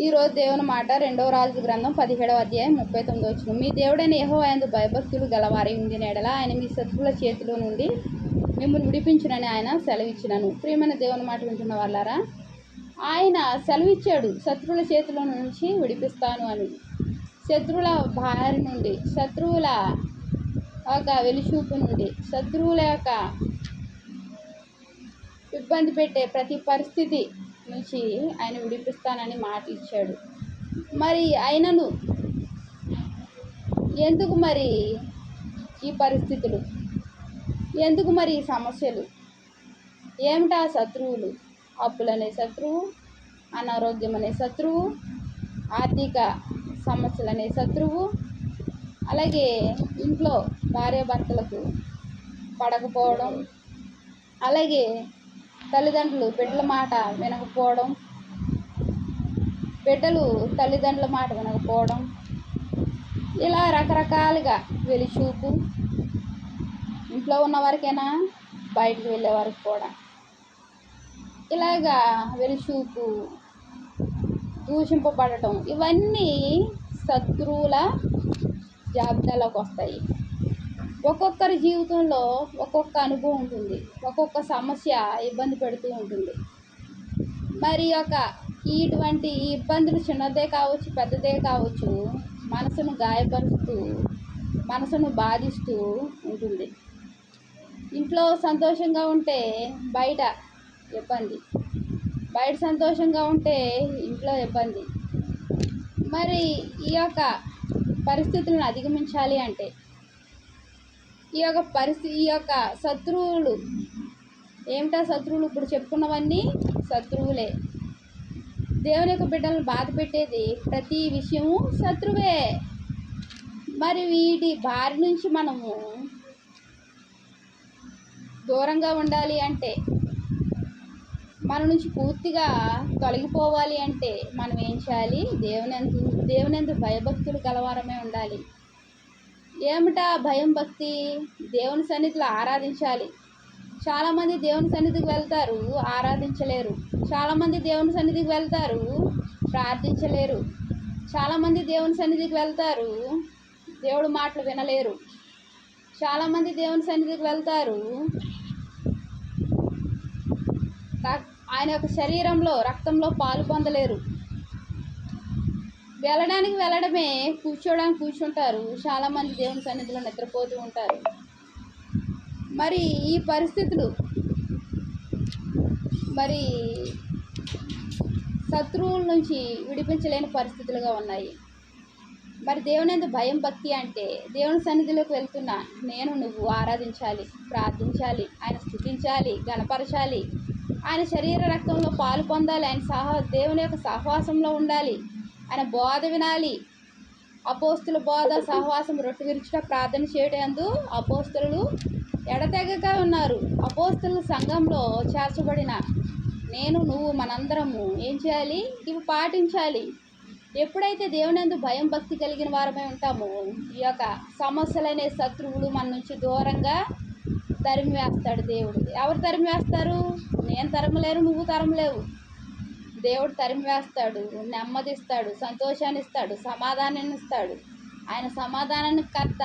ఈరోజు దేవుని మాట 2వ రాజుల గ్రంథం 17వ అధ్యాయం 39వ వచనం. మీ దేవుడైన యెహోవా యందు భయభక్తులు గలవారై ఉండిన యెడల ఆయన మీ శత్రువుల చేతిలో నుండి మిమ్మల్ని విడిపించునని ఆయన సెలవిచ్చినను. ప్రియమైన దేవుని మాట వింటున్న వాళ్ళారా, ఆయన సెలవిచ్చాడు శత్రువుల చేతిలో నుంచి విడిపిస్తాను అని. శత్రువుల బారి నుండి, శత్రువుల యొక్క వెలిచూపు నుండి, శత్రువుల యొక్క ఇబ్బంది పెట్టే ప్రతి పరిస్థితి నుంచి ఆయన విడిపిస్తానని మాట ఇచ్చాడు. మరి ఆయనను ఎందుకు మరి ఈ పరిస్థితులు, ఎందుకు మరి ఈ సమస్యలు, ఏమిటా శత్రువులు? అప్పులనే శత్రువు, అనారోగ్యం అనే శత్రువు, ఆర్థిక సమస్యలనే శత్రువు, అలాగే ఇంట్లో భార్యాభర్తలకు పడకపోవడం, అలాగే తల్లిదండ్రులు బిడ్డల మాట వినకపోవడం, బిడ్డలు తల్లిదండ్రుల మాట వినకపోవడం, ఇలా రకరకాలుగా వెలిచూపు, ఇంట్లో ఉన్న వరకైనా బయటకు వెళ్ళే వరకు కూడా ఇలాగా వెలిచూపు, దూషింపబడటం, ఇవన్నీ శత్రువుల జాబితాలోకి వస్తాయి. ఒక్కొక్కరి జీవితంలో ఒక్కొక్క అనుభవం ఉంటుంది, ఒక్కొక్క సమస్య ఇబ్బంది పెడుతూ ఉంటుంది. మరి ఇటువంటి ఇబ్బందులు చిన్నదే కావచ్చు, పెద్దదే కావచ్చు, మనసును గాయపరుస్తూ, మనసును బాధిస్తూ ఉంటుంది. ఇంట్లో సంతోషంగా ఉంటే బయట ఇబ్బంది, బయట సంతోషంగా ఉంటే ఇంట్లో ఇబ్బంది. మరి ఈ పరిస్థితులను అధిగమించాలి అంటే ఈ శత్రువులు ఏమిటా శత్రువులు? ఇప్పుడు చెప్పుకున్నవన్నీ శత్రువులే. దేవుని యొక్క బిడ్డలను బాధ పెట్టేది ప్రతి విషయము శత్రువే. మరి వీటి బారి నుంచి మనము దూరంగా ఉండాలి అంటే, మన నుంచి పూర్తిగా తొలగిపోవాలి అంటే మనం ఏం చేయాలి? దేవునందు భయభక్తులు గలవారమే ఉండాలి. ఏమిటా భయం, భక్తి? దేవుని సన్నిధిలో ఆరాధించాలి. చాలామంది దేవుని సన్నిధికి వెళ్తారు, ఆరాధించలేరు. చాలామంది దేవుని సన్నిధికి వెళ్తారు, ప్రార్థించలేరు. చాలామంది దేవుని సన్నిధికి వెళ్తారు, దేవుడి మాటలు వినలేరు. చాలామంది దేవుని సన్నిధికి వెళ్తారు, ఆయన యొక్క శరీరంలో, రక్తంలో పాలు పొందలేరు. వెళ్ళడమే, కూర్చోడానికి కూర్చుంటారు. చాలామంది దేవుని సన్నిధిలో నిద్రపోతూ ఉంటారు. మరి ఈ పరిస్థితులు మరి శత్రువుల నుంచి విడిపించలేని పరిస్థితులుగా ఉన్నాయి. మరి దేవునందు భయం, భక్తి అంటే దేవుని సన్నిధిలోకి వెళ్తున్నా నేను, నువ్వు ఆరాధించాలి, ప్రార్థించాలి, ఆయన స్తుతించాలి, గణపరచాలి, ఆయన శరీర రక్తంలో పాలు పొందాలి, ఆయన దేవుని యొక్క సహవాసంలో ఉండాలి, ఆయన బోధ వినాలి. అపోస్తుల బోధ, సహవాసం, రొట్టె విరుచుట, ప్రార్థన చేయడందు అపోస్తులు ఎడతెగక ఉన్నారు. అపోస్తుల సంఘంలో చేర్చబడిన నేను, నువ్వు, మనందరము ఏం చేయాలి? ఇవి పాటించాలి. ఎప్పుడైతే దేవునందు భయం, భక్తి కలిగిన వారమై ఉంటామో ఈ సమస్యలనే శత్రువులు మన నుంచి దూరంగా తరిమి వేస్తాడు దేవుడు. ఎవరు తరిమి వేస్తారు? నేను తరమలేరు, నువ్వు తరమలేవు. దేవుడు తరిమి వేస్తాడు, నెమ్మదిస్తాడు, సంతోషాన్ని ఇస్తాడు, సమాధానాన్ని ఇస్తాడు. ఆయన సమాధానాన్ని కర్త.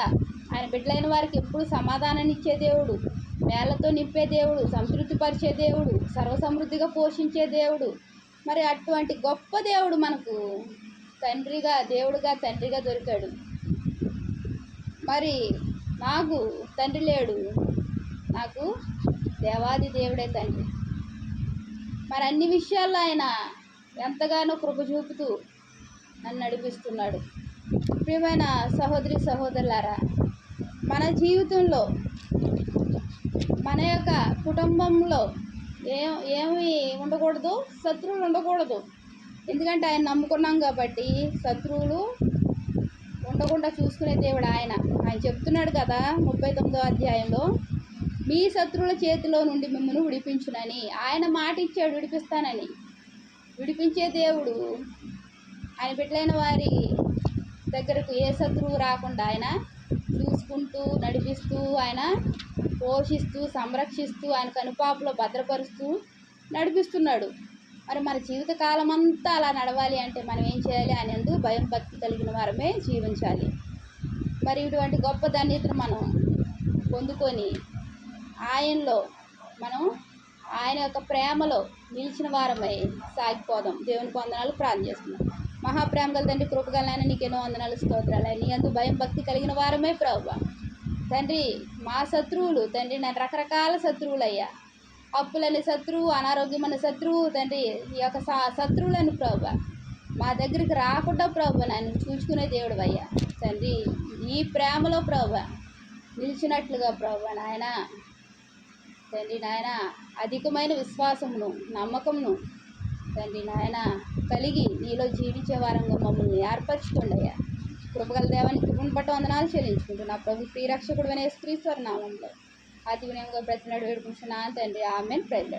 ఆయన బిడ్డలైన వారికి ఎప్పుడు సమాధానాన్ని ఇచ్చే దేవుడు, మేళ్లతో నింపే దేవుడు, సంతృప్తిపరిచే దేవుడు, సర్వసమృద్ధిగా పోషించే దేవుడు. మరి అటువంటి గొప్ప దేవుడు మనకు తండ్రిగా దొరికాడు. మరి నాకు తండ్రి లేడు, నాకు దేవాది దేవుడే తండ్రి. మరి అన్ని విషయాల్లో ఆయన ఎంతగానో కృప చూపుతూ నన్ను నడిపిస్తున్నాడు. ప్రియమైన సహోదరి, సహోదరులారా, మన జీవితంలో, మన యొక్క కుటుంబంలో ఏమి ఉండకూడదు? శత్రువులు ఉండకూడదు. ఎందుకంటే ఆయన నమ్ముకున్నాం కాబట్టి శత్రువులు ఉండకుండా చూసుకునే దేవుడు ఆయన. చెప్తున్నాడు కదా 39వ అధ్యాయంలో, మీ శత్రువుల చేతిలో నుండి మిమ్మల్ని విడిపించునని ఆయన మాట ఇచ్చాడు. విడిపిస్తానని. విడిపించే దేవుడు. ఆయన బిడ్డలైన వారి దగ్గరకు ఏ శత్రువు రాకుండా ఆయన చూసుకుంటూ, నడిపిస్తూ, ఆయన పోషిస్తూ, సంరక్షిస్తూ, ఆయన కనుపాపులో భద్రపరుస్తూ నడిపిస్తున్నాడు. మరి మన జీవిత కాలం అంతా అలా నడవాలి అంటే మనం ఏం చేయాలి? ఆయన యందు భయం భక్తి కలిగిన వారమే జీవించాలి. మరి ఇటువంటి గొప్ప ధన్యతను మనం పొందుకొని ఆయనలో మనం ఆయన యొక్క ప్రేమలో నిలిచిన వారమై సాగిపోదాం. దేవునికి వందనాలు, ప్రార్థన చేస్తున్నాం. మహాప్రేమ గల తండ్రి, కృపగలనైనా నీకెన్నో వందనాలు, స్తోత్రాలు. నీ యందు భయం భక్తి కలిగిన వారమే ప్రభువా. తండ్రి, మా శత్రువులు తండ్రి, నా రకరకాల శత్రువులయ్యా, అప్పులని శత్రువు, అనారోగ్యం అనే శత్రువు తండ్రి, ఈ యొక్క శత్రువులని ప్రభువా మా దగ్గరికి రాకుండా ప్రభువా నన్ను చూసుకునే దేవుడు అయ్యా తండ్రి. ఈ ప్రేమలో ప్రభువా నిలిచినట్లుగా ప్రభువా నాయన తండ్రి నాయన అధికమైన విశ్వాసమును, నమ్మకమును తండ్రి నాయన కలిగి నీలో జీవించే వారంగా మమ్మల్ని ఏర్పరచుకోండి అయ్యా. కృపగల దేవానికి కృపను పట్టు వందనాలు చెల్లించుకుంటున్నా ప్రభు. శ్రీరక్షకుడు యేసుక్రీస్తు నామంలో అతి వినయంగా బ్రతిమలాడి వేడుకుంటున్నాను తండ్రి. ఆమేన్. ప్రైజ్.